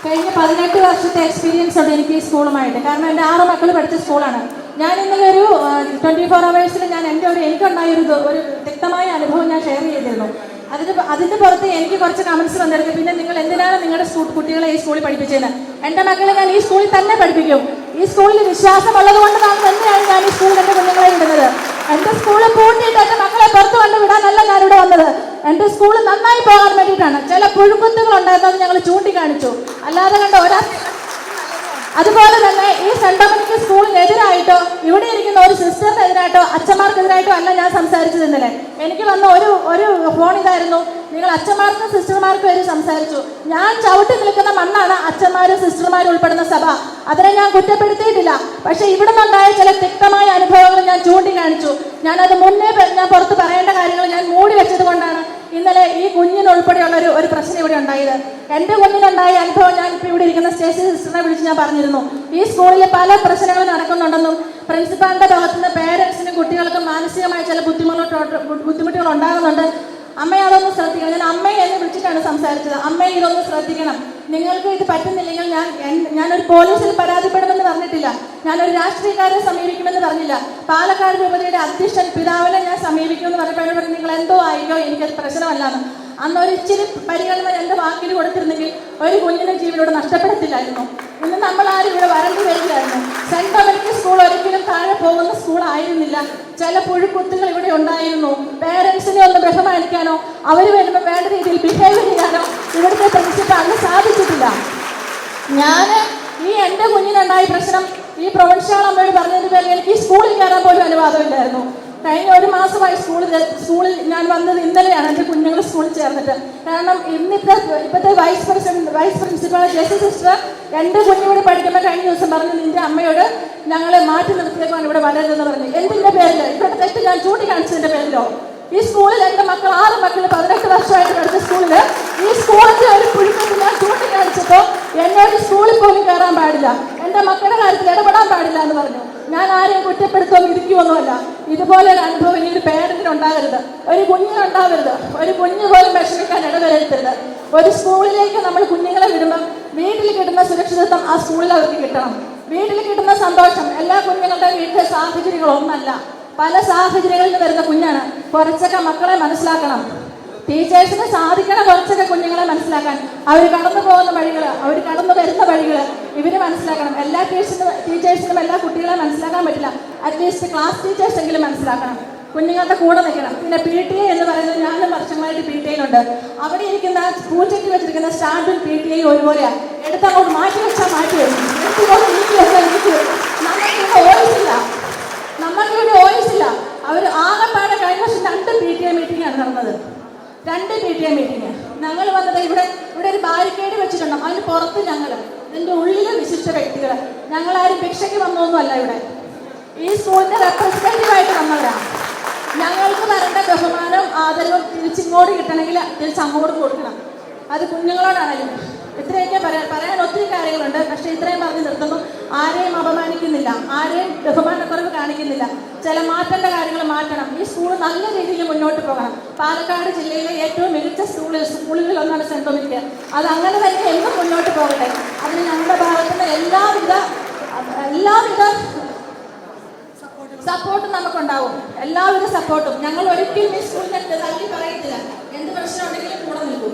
കഴിഞ്ഞ 18 വർഷത്തെ എക്സ്പീരിയൻസ് ഉണ്ട് എനിക്ക് ഈ സ്കൂളുമായിട്ട്. കാരണം എൻ്റെ 6 മക്കൾ പഠിച്ച സ്കൂളാണ്. ഞാൻ ഇന്നലെ ഒരു 24 hours ഞാൻ എൻ്റെ എനിക്കുണ്ടായ ഒരു വ്യക്തമായ അനുഭവം ഞാൻ ഷെയർ ചെയ്തിരുന്നു. അതിൻ്റെ പുറത്ത് എനിക്ക് കുറച്ച് കമൻസ് വന്നിരുന്നു. പിന്നെ നിങ്ങൾ എന്തിനാണ് നിങ്ങളുടെ കുട്ടികളെ ഈ സ്കൂളിൽ പഠിപ്പിച്ചത്? എൻ്റെ മക്കളെ ഞാൻ ഈ സ്കൂളിൽ തന്നെ പഠിപ്പിക്കും. ഈ സ്കൂളിൽ വിശ്വാസമുള്ളത് കൊണ്ട് തന്നെയാണ് ഞാൻ ഈ സ്കൂളിൽ എൻ്റെ കുഞ്ഞുങ്ങളെ ഇടുന്നത്. എൻ്റെ സ്കൂളിൽ പൂട്ടിയിട്ട് എൻ്റെ മക്കളെ പുറത്ത് കൊണ്ട് വിടാനല്ല ഞാനിവിടെ വന്നത്. എൻ്റെ സ്കൂൾ നന്നായി പോകാൻ വേണ്ടിയിട്ടാണ്. ചില പുഴുക്കുത്തുകൾ ഉണ്ടായിരുന്നത് ഞങ്ങൾ ചൂണ്ടിക്കാണിച്ചു, അല്ലാതെ കണ്ട അതുപോലെ തന്നെ ഈ സെന്റ് ഡൊമിനിക് സ്കൂളിനെതിരായിട്ടോ ഇവിടെ ഇരിക്കുന്ന ഒരു സിസ്റ്ററിനെതിരായിട്ടോ അച്ഛന്മാർക്കെതിരായിട്ടോ അല്ല ഞാൻ സംസാരിച്ചത്. ഇന്നലെ എനിക്ക് വന്ന ഒരു ഫോൺ ഇതായിരുന്നു, നിങ്ങൾ അച്ഛന്മാർക്കും സിസ്റ്റർമാർക്കും വരെ സംസാരിച്ചു. ഞാൻ ചവിട്ടി നിൽക്കുന്ന മണ്ണാണ് അച്ഛന്മാരും സിസ്റ്റർമാരും ഉൾപ്പെടുന്ന സഭ. അതിനെ ഞാൻ കുറ്റപ്പെടുത്തിയിട്ടില്ല. പക്ഷെ ഇവിടെ നിന്നുണ്ടായ ചില തിക്തമായ അനുഭവങ്ങൾ ഞാൻ ചൂണ്ടിക്കാണിച്ചു. ഞാനത് മുന്നേ ഞാൻ പുറത്ത് പറയേണ്ട കാര്യങ്ങൾ ഞാൻ മൂടി വെച്ചത് കൊണ്ടാണ് ഇന്നലെ ഈ കുഞ്ഞിനുൾപ്പെടെയുള്ള ഒരു പ്രശ്നം ഇവിടെ ഉണ്ടായത്. എൻ്റെ കുഞ്ഞിനുണ്ടായ അനുഭവം ഞാൻ ഇപ്പോൾ ഇവിടെ ഇരിക്കുന്ന സ്റ്റേസി സിസ്റ്ററിനെ വിളിച്ച് ഞാൻ പറഞ്ഞിരുന്നു. ഈ സ്കൂളിൽ പല പ്രശ്നങ്ങളും നടക്കുന്നുണ്ടെന്നും പ്രിൻസിപ്പാളിന്റെ ഭാഗത്തുനിന്ന് പേരൻസിനും കുട്ടികൾക്കും മാനസികമായ ചില ബുദ്ധിമുട്ടുകൾ ഉണ്ടാകുന്നുണ്ട്. അമ്മയെ അതൊന്ന് ശ്രദ്ധിക്കണം. ഞാൻ അമ്മയെ എന്ന് വിളിച്ചിട്ടാണ് സംസാരിച്ചത്. അമ്മയെ ഇതൊന്ന് ശ്രദ്ധിക്കണം. നിങ്ങൾക്ക് ഇത് പറ്റുന്നില്ലെങ്കിൽ ഞാനൊരു പോലീസിൽ പരാതിപ്പെടുമെന്ന് പറഞ്ഞിട്ടില്ല. ഞാനൊരു രാഷ്ട്രീയക്കാരെ സമീപിക്കുമെന്ന് പറഞ്ഞില്ല. പാലക്കാട് രൂപതയുടെ അധ്യക്ഷൻ പിതാവിനെ ഞാൻ സമീപിക്കുമെന്ന് പറഞ്ഞപ്പോൾ നിങ്ങൾ എന്തോ ആയില്ലോ, എനിക്കത് പ്രശ്നമല്ലാന്ന്. അന്ന് ഒരു ഇച്ചിരി പരിഗണന എൻ്റെ വാക്കിൽ കൊടുത്തിരുന്നെങ്കിൽ ഒരു കുഞ്ഞിനെ ജീവനോട് നഷ്ടപ്പെടത്തില്ലായിരുന്നു. ഇന്ന് നമ്മൾ ആരും ഇവിടെ വരേണ്ടി വരില്ലായിരുന്നു. സെന്റ് ഡൊമിനിക് സ്കൂൾ ഒരിക്കലും താഴെ പോകുന്ന സ്കൂളായിരുന്നില്ല. ചില പുഴുക്കുത്തുകൾ ഇവിടെ ഉണ്ടായിരുന്നു. പേരൻസിനെ ഒന്ന് ബഹുമാനിക്കാനോ അവർ വരുമ്പോൾ വേണ്ട രീതിയിൽ ബിഹേവ് ചെയ്യാനോ ഇവിടുത്തെ പ്രിൻസിപ്പാളിന് സാധിച്ചിട്ടില്ല. ഞാൻ ഈ എൻ്റെ കുഞ്ഞിനുണ്ടായ പ്രശ്നം ഈ പ്രൊവിൻഷ്യൽ അമ്മയോട് പറഞ്ഞതിന് പേരിൽ എനിക്ക് ഈ സ്കൂളിൽ കയറാൻ പോലും അനുവാദമില്ലായിരുന്നു. കഴിഞ്ഞ 1 മാസമായി സ്കൂളിൽ ഞാൻ വന്നത് ഇന്നലെയാണ് എൻ്റെ കുഞ്ഞുങ്ങൾ സ്കൂളിൽ ചേർന്നിട്ട്. കാരണം ഇപ്പോഴത്തെ വൈസ് പ്രിൻസിപ്പൾ ജെസി സിസ്റ്റർ എൻ്റെ കുഞ്ഞുകൂടി പഠിക്കുമ്പോൾ കഴിഞ്ഞ ദിവസം പറഞ്ഞു, നിന്റെ അമ്മയോട് ഞങ്ങളെ മാറ്റി നിർത്തിയേക്കാണ് ഇവിടെ വരരുതെന്ന് പറഞ്ഞു. എന്തിൻ്റെ പേരിൽ? ഇവിടെ തെറ്റ് ഞാൻ ചൂണ്ടിക്കാണിച്ചതിൻ്റെ പേരിലോ? ഈ സ്കൂളിൽ എൻ്റെ മക്കൾ 6 മക്കൾ 18 വർഷമായിട്ട് പഠിച്ച സ്കൂളിൽ ഈ സ്കൂളിൻ്റെ ഒരു പുഴുക്കത്തിൽ ഞാൻ ചൂണ്ടിക്കാണിച്ചപ്പോൾ എന്നോട് സ്കൂളിൽ പോലും കയറാൻ പാടില്ല, എൻ്റെ മക്കളുടെ കാര്യത്തിൽ ഇടപെടാൻ പാടില്ല എന്ന് പറഞ്ഞു. ഞാൻ ആരെയും കുറ്റപ്പെടുത്തുകയോ ഇരിക്കുമൊന്നുമല്ല. ഇതുപോലെ ഒരു അനുഭവം ഇനി ഒരു പേരന്റിന് ഉണ്ടാകരുത്, ഒരു കുഞ്ഞിനുണ്ടാവരുത്. ഒരു കുഞ്ഞു പോലും വിഷമിക്കാൻ ഇടവരുത്തരുത്. ഒരു സ്കൂളിലേക്ക് നമ്മൾ കുഞ്ഞുങ്ങളെ വിടുമ്പം വീട്ടിൽ കിട്ടുന്ന സുരക്ഷിതത്വം ആ സ്കൂളിൽ അവർക്ക് കിട്ടണം. വീട്ടിൽ കിട്ടുന്ന സന്തോഷം എല്ലാ കുഞ്ഞുങ്ങളുടെ വീട്ടിലെ സാഹചര്യങ്ങളൊന്നല്ല. പല സാഹചര്യങ്ങളിൽ വരുന്ന കുഞ്ഞാണ്. കുറച്ചൊക്കെ മക്കളെ മനസ്സിലാക്കണം. ടീച്ചേഴ്സിന് സാധിക്കണം കുറച്ചൊക്കെ കുഞ്ഞുങ്ങളെ മനസ്സിലാക്കാൻ. അവർ കടന്നു പോകുന്ന വഴികൾ, അവർ കടന്നു വരുന്ന വഴികൾ ഇവർ മനസ്സിലാക്കണം. എല്ലാ ടീച്ചേഴ്സിനും എല്ലാ കുട്ടികളെ മനസ്സിലാക്കാൻ പറ്റില്ല. അറ്റ്ലീസ്റ്റ് ക്ലാസ് ടീച്ചേഴ്സ് എങ്കിലും മനസ്സിലാക്കണം. കുഞ്ഞുങ്ങളുടെ കൂടെ നിൽക്കണം. പിന്നെ PTA എന്ന് പറയുന്നത് ഞാനും വർഷങ്ങളായിട്ട് PTAയിലുണ്ട്. അവിടെ ഇരിക്കുന്ന പൂച്ചയ്ക്ക് വെച്ചിരിക്കുന്ന സ്റ്റാൻഡും PTA ഒരുപോലെയാണ്. എടുത്തങ്ങോട്ട് മാറ്റി വെച്ചാൽ മാറ്റി വരും, എടുത്തുകൊണ്ട് നീക്കി വെച്ചാൽ നീക്കി വരും. നമുക്കിവിടെ വോയിസില്ല. അവർ ആകെപ്പാടെ കഴിഞ്ഞ വർഷം 2 PTA മീറ്റിംഗാണ് നടന്നത്. 2 PTA മീറ്റിംഗ്. ഞങ്ങൾ വന്നത് ഇവിടെ ഒരു ബാരിക്കേഡ് വെച്ചിട്ടുണ്ടോ, അതിന് പുറത്ത് ഞങ്ങൾ, ഇതിൻ്റെ ഉള്ളിലെ വിശിഷ്ട വ്യക്തികൾ. ഞങ്ങളാരും ഭിക്ഷയ്ക്ക് വന്നൊന്നുമല്ല. ഇവിടെ ഈ സ്കൂളിൻ്റെ റെപ്രസെൻറ്റേറ്റീവായിട്ട് വന്നവരാണ്. ഞങ്ങൾക്ക് വരേണ്ട ബഹുമാനവും ആദരവും തിരിച്ചിങ്ങോട്ട് കിട്ടണമെങ്കിൽ തിരിച്ചങ്ങോട്ട് കൊടുക്കണം. അത് കുഞ്ഞുങ്ങളോടാണെങ്കിലും. ഇത്രയൊക്കെ പറയാൻ ഒത്തിരി കാര്യങ്ങളുണ്ട്. പക്ഷെ ഇത്രയും പറഞ്ഞ് നിർത്തുന്നു. ആരെയും അപമാനിക്കുന്നില്ല, ആരെയും ബഹുമാനക്കുറവ് കാണിക്കുന്നില്ല. ചില മാറ്റേണ്ട കാര്യങ്ങൾ മാറ്റണം. ഈ സ്കൂൾ നല്ല രീതിയിൽ മുന്നോട്ട് പോകണം. പാലക്കാട് ജില്ലയിലെ ഏറ്റവും മികച്ച സ്കൂളുകളിൽ ഒന്നാണ് സെന്റ് ഡൊമിനിക്. അത് അങ്ങനെ തന്നെ എന്നും മുന്നോട്ട് പോകട്ടെ. അതിന് ഞങ്ങളുടെ ഭാഗത്തുനിന്ന് എല്ലാവിധ സപ്പോർട്ടും നമുക്കുണ്ടാവും. എല്ലാവിധ സപ്പോർട്ടും. ഞങ്ങൾ ഒരിക്കലും ഈ സ്കൂളിനെ തള്ളി പറയത്തില്ല. എന്ത് പ്രശ്നം ഉണ്ടെങ്കിലും കൂടെ നിൽക്കും.